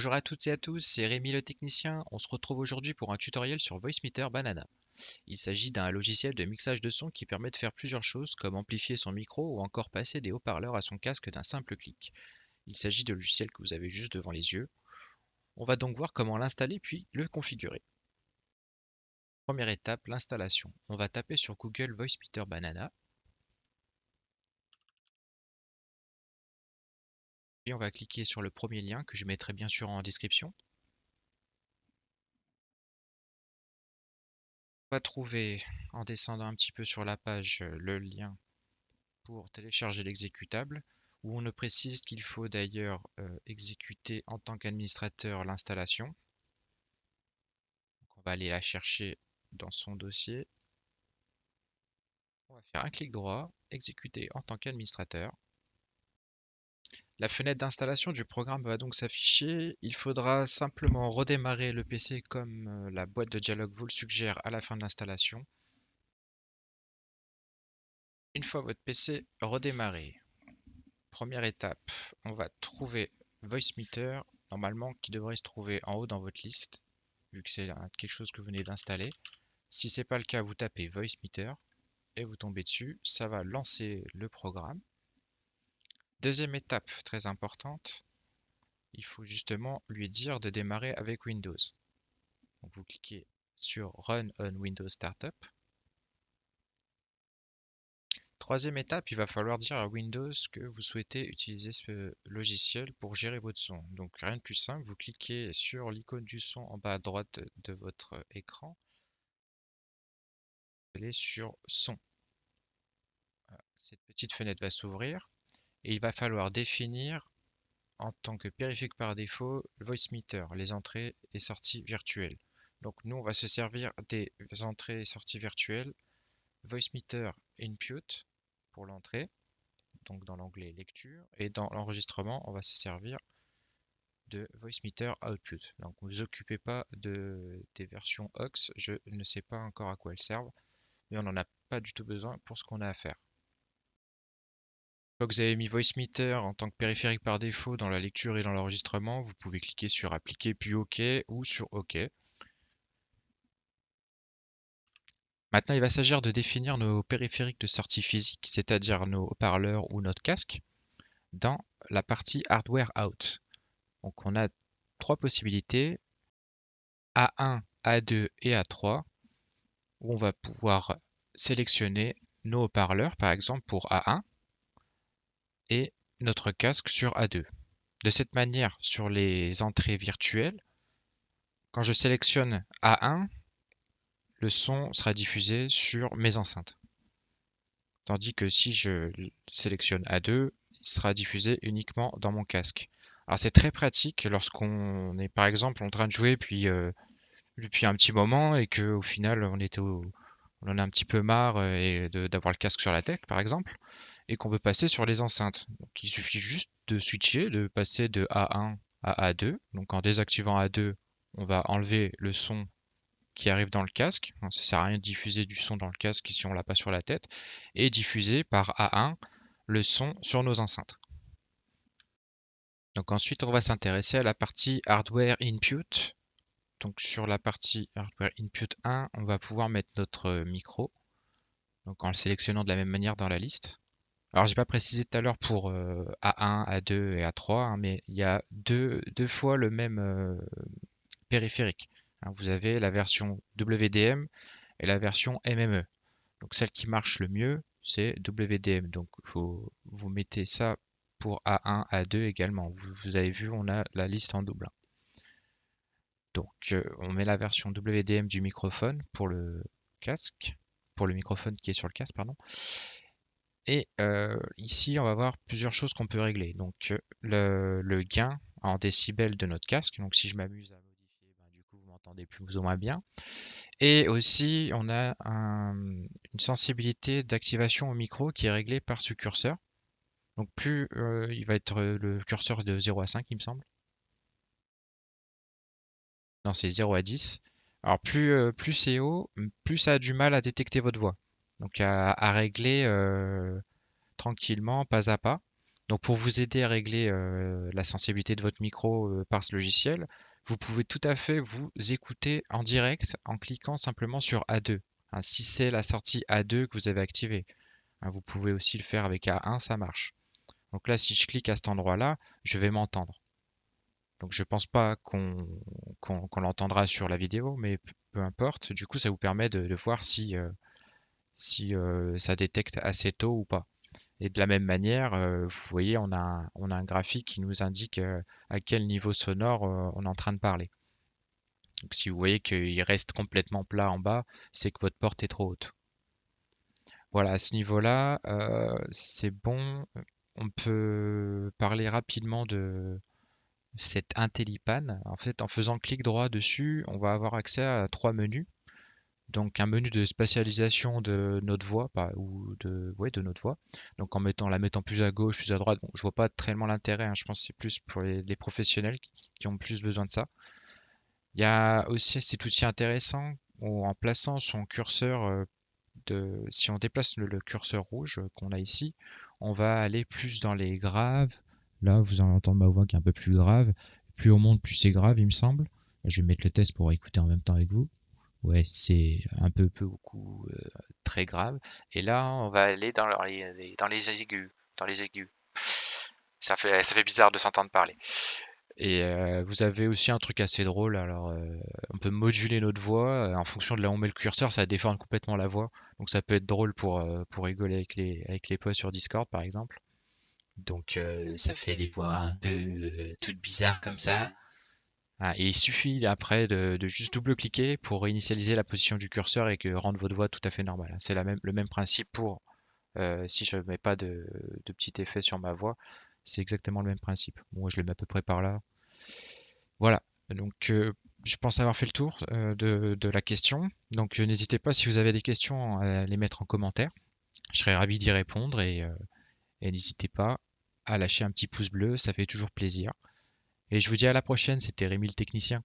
Bonjour à toutes et à tous, c'est Rémi le technicien. On se retrouve aujourd'hui pour un tutoriel sur Voicemeeter Banana. Il s'agit d'un logiciel de mixage de son qui permet de faire plusieurs choses comme amplifier son micro ou encore passer des haut-parleurs à son casque d'un simple clic. Il s'agit de logiciel que vous avez juste devant les yeux. On va donc voir comment l'installer puis le configurer. Première étape, l'installation. On va taper sur Google Voicemeeter Banana. Puis on va cliquer sur le premier lien que je mettrai bien sûr en description. On va trouver, en descendant un petit peu sur la page, le lien pour télécharger l'exécutable, où on ne précise qu'il faut d'ailleurs exécuter en tant qu'administrateur l'installation. On va aller la chercher dans son dossier. On va faire un clic droit, exécuter en tant qu'administrateur. La fenêtre d'installation du programme va donc s'afficher. Il faudra simplement redémarrer le PC comme la boîte de dialogue vous le suggère à la fin de l'installation. Une fois votre PC redémarré, première étape, on va trouver Voicemeeter, normalement qui devrait se trouver en haut dans votre liste, vu que c'est quelque chose que vous venez d'installer. Si ce n'est pas le cas, vous tapez Voicemeeter et vous tombez dessus, ça va lancer le programme. Deuxième étape très importante, il faut justement lui dire de démarrer avec Windows. Donc vous cliquez sur Run on Windows Startup. Troisième étape, il va falloir dire à Windows que vous souhaitez utiliser ce logiciel pour gérer votre son. Donc rien de plus simple, vous cliquez sur l'icône du son en bas à droite de votre écran. Vous allez sur Son. Cette petite fenêtre va s'ouvrir et il va falloir définir en tant que périphérique par défaut le Voicemeeter, les entrées et sorties virtuelles. Donc nous, on va se servir des entrées et sorties virtuelles. Voicemeeter Input pour l'entrée, donc dans l'onglet lecture, et dans l'enregistrement, on va se servir de Voicemeeter Output. Donc ne vous occupez pas des versions aux, je ne sais pas encore à quoi elles servent, mais on n'en a pas du tout besoin pour ce qu'on a à faire. Une fois que vous avez mis Voicemeeter en tant que périphérique par défaut dans la lecture et dans l'enregistrement, vous pouvez cliquer sur Appliquer puis OK ou sur OK. Maintenant, il va s'agir de définir nos périphériques de sortie physique, c'est-à-dire nos haut-parleurs ou notre casque, dans la partie Hardware Out. Donc on a trois possibilités, A1, A2 et A3, où on va pouvoir sélectionner nos haut-parleurs, par exemple pour A1, et notre casque sur A2. De cette manière, sur les entrées virtuelles, quand je sélectionne A1, le son sera diffusé sur mes enceintes. Tandis que si je sélectionne A2, il sera diffusé uniquement dans mon casque. Alors c'est très pratique lorsqu'on est par exemple en train de jouer depuis un petit moment et qu'au final on en a un petit peu marre d'avoir le casque sur la tête par exemple et qu'on veut passer sur les enceintes. Donc il suffit juste de switcher, de passer de A1 à A2. Donc en désactivant A2, on va enlever le son qui arrive dans le casque. Ça sert à rien de diffuser du son dans le casque si on l'a pas sur la tête. Et diffuser par A1 le son sur nos enceintes. Donc ensuite, on va s'intéresser à la partie Hardware Input. Donc sur la partie Hardware Input 1, on va pouvoir mettre notre micro. Donc en le sélectionnant de la même manière dans la liste. Alors j'ai pas précisé tout à l'heure pour A1, A2 et A3, hein, mais il y a deux fois le même périphérique. Hein, vous avez la version WDM et la version MME. Donc celle qui marche le mieux, c'est WDM. Donc vous mettez ça pour A1, A2 également. Vous avez vu, on a la liste en double. Donc on met la version WDM du microphone pour le casque, pour le microphone qui est sur le casque, pardon. Et ici, on va voir plusieurs choses qu'on peut régler. Donc le gain en décibels de notre casque. Donc si je m'amuse à modifier, du coup vous m'entendez plus ou moins bien. Et aussi, on a une sensibilité d'activation au micro qui est réglée par ce curseur. Donc plus il va être le curseur de 0 à 5, il me semble. Non, c'est 0 à 10. Alors plus c'est haut, plus ça a du mal à détecter votre voix. Donc à régler tranquillement, pas à pas. Donc pour vous aider à régler la sensibilité de votre micro par ce logiciel, vous pouvez tout à fait vous écouter en direct en cliquant simplement sur A2. Hein, si c'est la sortie A2 que vous avez activée. Hein, vous pouvez aussi le faire avec A1, ça marche. Donc là, si je clique à cet endroit-là, je vais m'entendre. Donc je pense pas qu'on l'entendra sur la vidéo, mais peu importe. Du coup, ça vous permet de voir si ça détecte assez tôt ou pas. Et de la même manière, vous voyez, on a un graphique qui nous indique à quel niveau sonore on est en train de parler. Donc si vous voyez qu'il reste complètement plat en bas, c'est que votre porte est trop haute. Voilà, à ce niveau-là, c'est bon. On peut parler rapidement de cette IntelliPan. En fait, en faisant clic droit dessus, on va avoir accès à 3 menus. Donc un menu de spatialisation de notre voix, ou de notre voix. Donc la mettant plus à gauche, plus à droite. Bon, je vois pas tellement l'intérêt, hein. Je pense que c'est plus pour les professionnels qui ont plus besoin de ça. Il y a aussi cet outil intéressant où en plaçant son curseur si on déplace le curseur rouge qu'on a ici, on va aller plus dans les graves. Là, vous allez entendre ma voix qui est un peu plus grave. Plus on monte, plus c'est grave, il me semble. Je vais mettre le test pour écouter en même temps avec vous. Ouais, c'est un peu beaucoup très grave. Et là, on va aller dans les aigus. Dans les aigus. Ça fait bizarre de s'entendre parler. Et vous avez aussi un truc assez drôle. Alors, on peut moduler notre voix en fonction de là où on met le curseur, ça déforme complètement la voix. Donc, ça peut être drôle pour rigoler avec les potes sur Discord, par exemple. Donc ça fait des voix un peu toutes bizarres comme ça. Ah, et il suffit après de juste double-cliquer pour réinitialiser la position du curseur et que rendre votre voix tout à fait normale. C'est le même principe pour si je mets pas de petit effet sur ma voix, c'est exactement le même principe. Moi, je le mets à peu près par là. Voilà. Donc, je pense avoir fait le tour de la question. Donc, n'hésitez pas si vous avez des questions à les mettre en commentaire. Je serais ravi d'y répondre et n'hésitez pas à lâcher un petit pouce bleu, ça fait toujours plaisir. Et je vous dis à la prochaine, c'était Rémi le technicien.